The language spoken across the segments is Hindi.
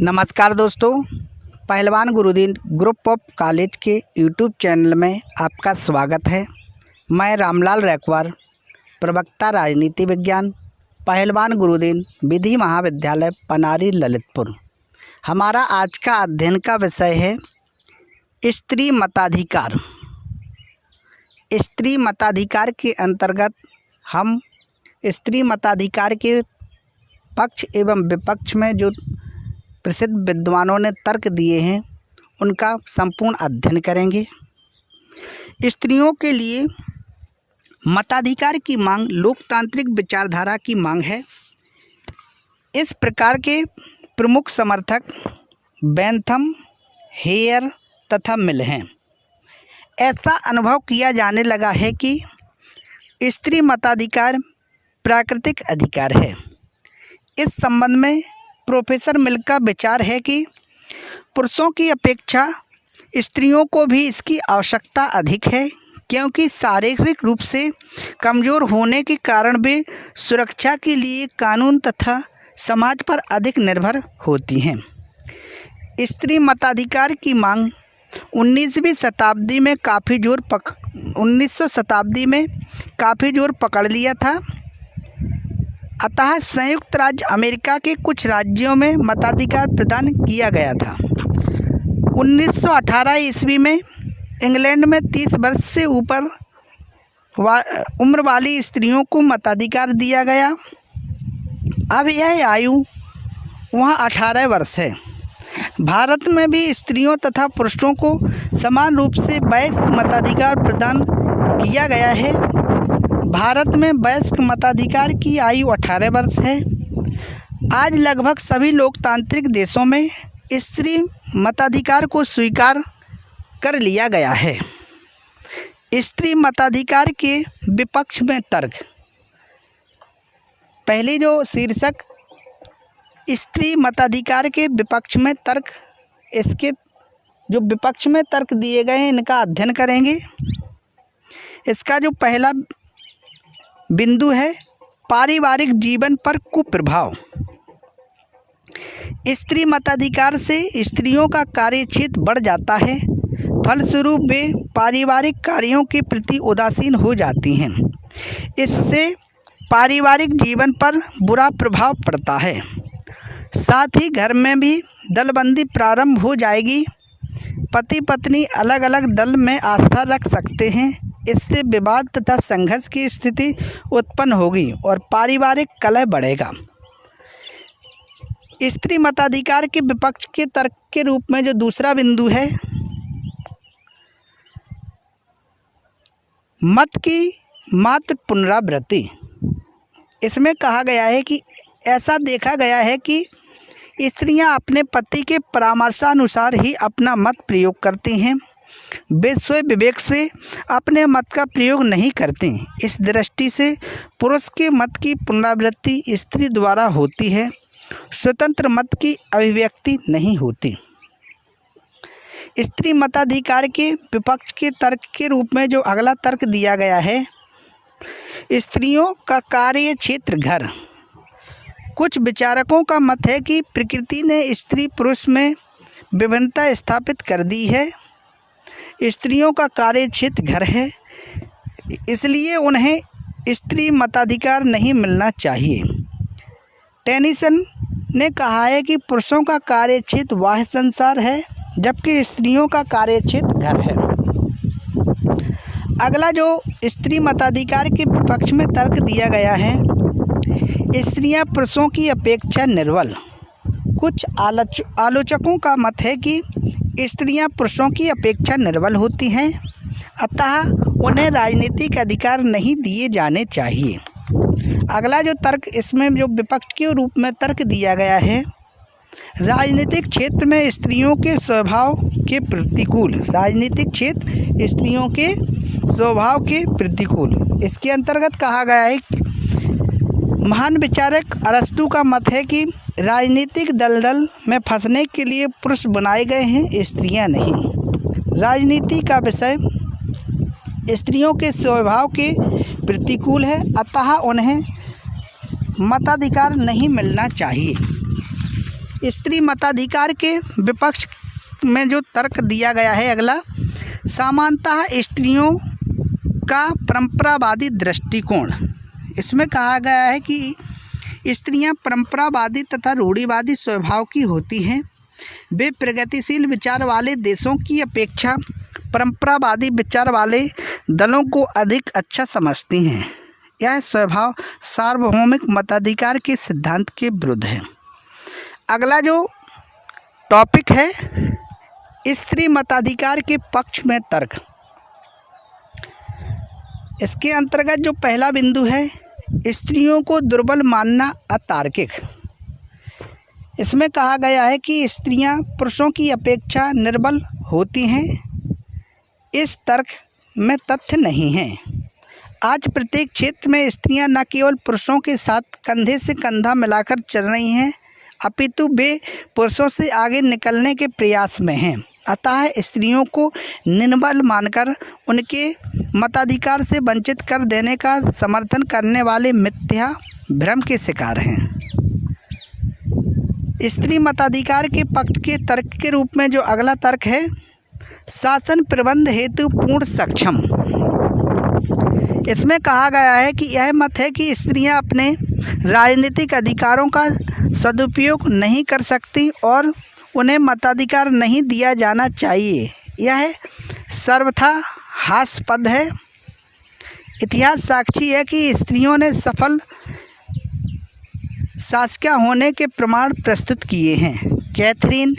नमस्कार दोस्तों, पहलवान गुरुदीन ग्रुप ऑफ कॉलेज के यूट्यूब चैनल में आपका स्वागत है। मैं रामलाल रैकवार, प्रवक्ता राजनीति विज्ञान, पहलवान गुरुदीन विधि महाविद्यालय पनारी ललितपुर। हमारा आज का अध्ययन का विषय है स्त्री मताधिकार। स्त्री मताधिकार के अंतर्गत हम स्त्री मताधिकार के पक्ष एवं विपक्ष में जो प्रसिद्ध विद्वानों ने तर्क दिए हैं उनका संपूर्ण अध्ययन करेंगे। स्त्रियों के लिए मताधिकार की मांग लोकतांत्रिक विचारधारा की मांग है। इस प्रकार के प्रमुख समर्थक बेंथम, हेयर तथा मिल हैं। ऐसा अनुभव किया जाने लगा है कि स्त्री मताधिकार प्राकृतिक अधिकार है। इस संबंध में प्रोफेसर मिल का विचार है कि पुरुषों की अपेक्षा स्त्रियों को भी इसकी आवश्यकता अधिक है, क्योंकि शारीरिक रूप से कमज़ोर होने के कारण वे सुरक्षा के लिए कानून तथा समाज पर अधिक निर्भर होती हैं। स्त्री मताधिकार की मांग 19वीं शताब्दी में काफ़ी जोर 1900 शताब्दी में काफ़ी जोर पकड़ लिया था। अतः संयुक्त राज्य अमेरिका के कुछ राज्यों में मताधिकार प्रदान किया गया था। 1918 ईस्वी में इंग्लैंड में 30 वर्ष से ऊपर उम्र वाली स्त्रियों को मताधिकार दिया गया। अब यह आयु वहाँ 18 वर्ष है। भारत में भी स्त्रियों तथा पुरुषों को समान रूप से वयस्क मताधिकार प्रदान किया गया है। भारत में वयस्क मताधिकार की आयु 18 वर्ष है। आज लगभग सभी लोकतांत्रिक देशों में स्त्री मताधिकार को स्वीकार कर लिया गया है। स्त्री मताधिकार के विपक्ष में तर्क। पहली जो शीर्षक स्त्री मताधिकार के विपक्ष में तर्क, इसके जो विपक्ष में तर्क दिए गए हैं इनका अध्ययन करेंगे। इसका जो पहला बिंदु है पारिवारिक जीवन पर कुप्रभाव। स्त्री मताधिकार से स्त्रियों का कार्यक्षेत्र बढ़ जाता है, फलस्वरूप वे पारिवारिक कार्यों के प्रति उदासीन हो जाती हैं। इससे पारिवारिक जीवन पर बुरा प्रभाव पड़ता है। साथ ही घर में भी दलबंदी प्रारंभ हो जाएगी। पति पत्नी अलग अलग दल में आस्था रख सकते हैं। इससे विवाद तथा संघर्ष की स्थिति उत्पन्न होगी और पारिवारिक कलह बढ़ेगा। स्त्री मताधिकार के विपक्ष के तर्क के रूप में जो दूसरा बिंदु है मत की मात्र पुनरावृत्ति। इसमें कहा गया है कि ऐसा देखा गया है कि स्त्रियां अपने पति के परामर्शानुसार ही अपना मत प्रयोग करती हैं। वे स्वयं विवेक से अपने मत का प्रयोग नहीं करते। इस दृष्टि से पुरुष के मत की पुनरावृत्ति स्त्री द्वारा होती है, स्वतंत्र मत की अभिव्यक्ति नहीं होती। स्त्री मताधिकार के विपक्ष के तर्क के रूप में जो अगला तर्क दिया गया है स्त्रियों का कार्य क्षेत्र घर। कुछ विचारकों का मत है कि प्रकृति ने स्त्री पुरुष में विभिन्नता स्थापित कर दी है। स्त्रियों का कार्य क्षेत्र घर है, इसलिए उन्हें स्त्री मताधिकार नहीं मिलना चाहिए। टेनिसन ने कहा है कि पुरुषों का कार्य क्षेत्र बाह्य संसार है, जबकि स्त्रियों का कार्य क्षेत्र घर है। अगला जो स्त्री मताधिकार के विपक्ष में तर्क दिया गया है स्त्रियां पुरुषों की अपेक्षा निर्बल। कुछ आलोचकों का मत है कि स्त्रियां पुरुषों की अपेक्षा निर्बल होती हैं, अतः उन्हें राजनीतिक अधिकार नहीं दिए जाने चाहिए। अगला जो तर्क इसमें जो विपक्ष के रूप में तर्क दिया गया है राजनीतिक क्षेत्र में स्त्रियों के स्वभाव के प्रतिकूल। राजनीतिक क्षेत्र स्त्रियों के स्वभाव के प्रतिकूल। इसके अंतर्गत कहा गया है महान विचारक अरस्तु का मत है कि राजनीतिक दलदल में फंसने के लिए पुरुष बनाए गए हैं, स्त्रियां नहीं। राजनीति का विषय स्त्रियों के स्वभाव के प्रतिकूल है, अतः उन्हें मताधिकार नहीं मिलना चाहिए। स्त्री मताधिकार के विपक्ष में जो तर्क दिया गया है अगला, सामान्यतः स्त्रियों का परंपरावादी दृष्टिकोण। इसमें कहा गया है कि स्त्रियां परंपरावादी तथा रूढ़िवादी स्वभाव की होती हैं। वे प्रगतिशील विचार वाले देशों की अपेक्षा परंपरावादी विचार वाले दलों को अधिक अच्छा समझती हैं। यह स्वभाव सार्वभौमिक मताधिकार के सिद्धांत के विरुद्ध है। अगला जो टॉपिक है, स्त्री मताधिकार के पक्ष में तर्क। इसके अंतर्गत जो पहला बिंदु है, स्त्रियों को दुर्बल मानना अतार्किक। इसमें कहा गया है कि स्त्रियां पुरुषों की अपेक्षा निर्बल होती हैं। इस तर्क में तथ्य नहीं है। आज प्रत्येक क्षेत्र में स्त्रियां न केवल पुरुषों के साथ कंधे से कंधा मिलाकर चल रही हैं, अपितु वे पुरुषों से आगे निकलने के प्रयास में हैं। अतः स्त्रियों को निर्बल मानकर उनके मताधिकार से वंचित कर देने का समर्थन करने वाले मिथ्या भ्रम के शिकार हैं। स्त्री मताधिकार के पक्ष के तर्क के रूप में जो अगला तर्क है, शासन प्रबंध हेतु पूर्ण सक्षम। इसमें कहा गया है कि यह मत है कि स्त्रियां अपने राजनीतिक अधिकारों का सदुपयोग नहीं कर सकती और उन्हें मताधिकार नहीं दिया जाना चाहिए। यह सर्वथा हास्यास्पद है। इतिहास साक्षी है कि स्त्रियों ने सफल शासकिया होने के प्रमाण प्रस्तुत किए हैं। Catherine,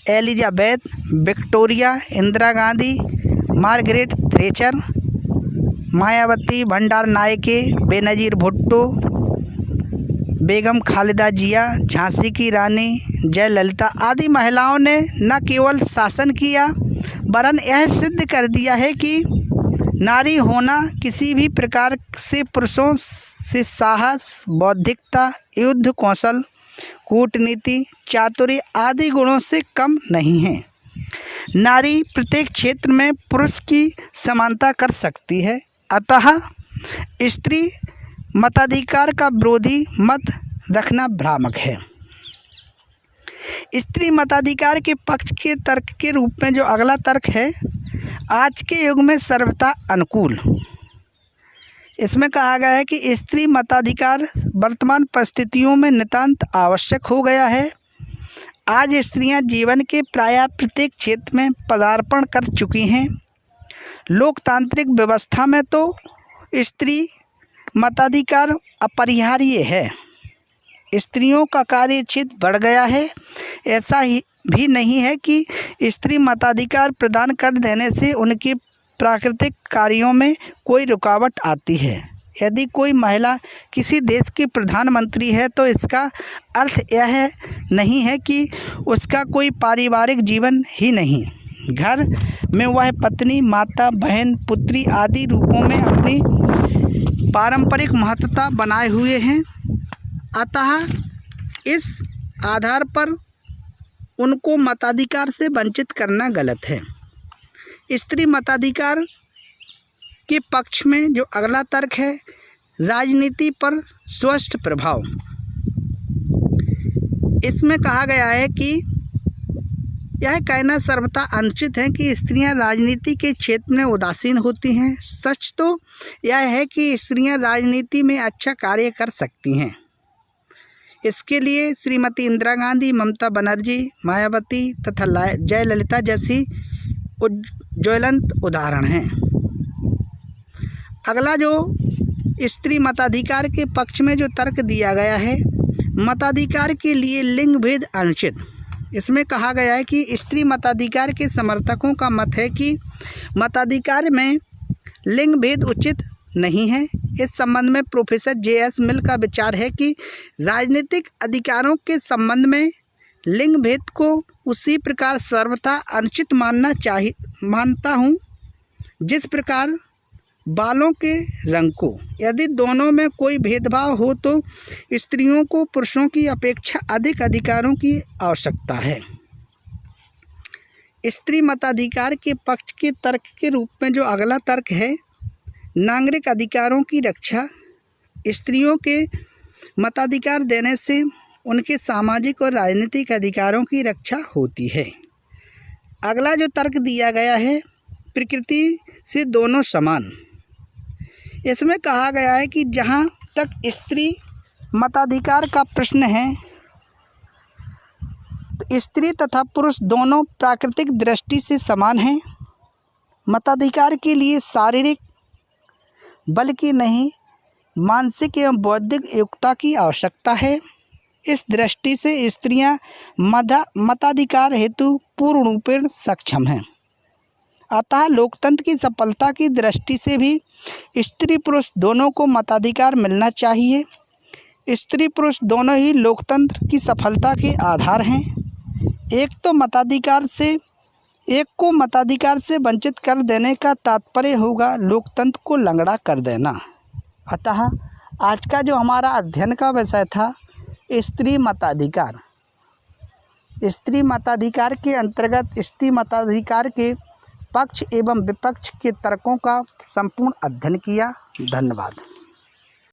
Elizabeth, Victoria, Indira Gandhi, Margaret Thatcher, Mayawati, Bandaranaike, Benazir Bhutto, Begum Khaleda Zia, Jhansi की रानी, जयललिता आदि महिलाओं ने न केवल शासन किया वरन यह सिद्ध कर दिया है कि नारी होना किसी भी प्रकार से पुरुषों से साहस, बौद्धिकता, युद्ध कौशल, कूटनीति, चातुर्य आदि गुणों से कम नहीं है। नारी प्रत्येक क्षेत्र में पुरुष की समानता कर सकती है। अतः स्त्री मताधिकार का विरोधी मत रखना भ्रामक है। स्त्री मताधिकार के पक्ष के तर्क के रूप में जो अगला तर्क है, आज के युग में सर्वथा अनुकूल। इसमें कहा गया है कि स्त्री मताधिकार वर्तमान परिस्थितियों में नितांत आवश्यक हो गया है। आज स्त्रियां जीवन के प्रायः प्रत्येक क्षेत्र में पदार्पण कर चुकी हैं। लोकतांत्रिक व्यवस्था में तो स्त्री मताधिकार अपरिहार्य है। स्त्रियों का कार्यक्षेत्र बढ़ गया है। ऐसा ही भी नहीं है कि स्त्री मताधिकार प्रदान कर देने से उनके प्राकृतिक कार्यों में कोई रुकावट आती है। यदि कोई महिला किसी देश की प्रधानमंत्री है तो इसका अर्थ यह नहीं है कि उसका कोई पारिवारिक जीवन ही नहीं, घर में वह पत्नी, माता, बहन, पुत्री आदि रूपों में अपनी पारंपरिक महत्वता बनाए हुए हैं। अतः इस आधार पर उनको मताधिकार से वंचित करना गलत है। स्त्री मताधिकार के पक्ष में जो अगला तर्क है, राजनीति पर स्पष्ट प्रभाव। इसमें कहा गया है कि यह कहना सर्वथा अनुचित है कि स्त्रियां राजनीति के क्षेत्र में उदासीन होती हैं। सच तो यह है कि स्त्रियां राजनीति में अच्छा कार्य कर सकती हैं। इसके लिए श्रीमती इंदिरा गांधी, ममता बनर्जी, मायावती तथा जयललिता जैसी ज्वलंत उदाहरण हैं। अगला जो स्त्री मताधिकार के पक्ष में जो तर्क दिया गया है, मताधिकार के लिए लिंग भेद अनुचित। इसमें कहा गया है कि स्त्री मताधिकार के समर्थकों का मत है कि मताधिकार में लिंग भेद उचित नहीं है। इस संबंध में प्रोफेसर J.S. मिल का विचार है कि राजनीतिक अधिकारों के संबंध में लिंग भेद को उसी प्रकार सर्वथा अनुचित मानता हूँ जिस प्रकार बालों के रंग को। यदि दोनों में कोई भेदभाव हो तो स्त्रियों को पुरुषों की अपेक्षा अधिक अधिकारों की आवश्यकता है। स्त्री मताधिकार के पक्ष के तर्क के रूप में जो अगला तर्क है, नागरिक अधिकारों की रक्षा। स्त्रियों के मताधिकार देने से उनके सामाजिक और राजनीतिक अधिकारों की रक्षा होती है। अगला जो तर्क दिया गया है, प्रकृति से दोनों समान। इसमें कहा गया है कि जहाँ तक स्त्री मताधिकार का प्रश्न है, तो स्त्री तथा पुरुष दोनों प्राकृतिक दृष्टि से समान हैं। मताधिकार के लिए शारीरिक बल की नहीं, मानसिक एवं बौद्धिक योग्यता की आवश्यकता है। इस दृष्टि से स्त्रियां मताधिकार हेतु पूर्ण रूपेण सक्षम हैं। अतः लोकतंत्र की सफलता की दृष्टि से भी स्त्री पुरुष दोनों को मताधिकार मिलना चाहिए। स्त्री पुरुष दोनों ही लोकतंत्र की सफलता के आधार हैं। एक को मताधिकार से वंचित कर देने का तात्पर्य होगा लोकतंत्र को लंगड़ा कर देना। अतः आज का जो हमारा अध्ययन का विषय था स्त्री मताधिकार, स्त्री मताधिकार के अंतर्गत स्त्री मताधिकार के पक्ष एवं विपक्ष के तर्कों का संपूर्ण अध्ययन किया। धन्यवाद।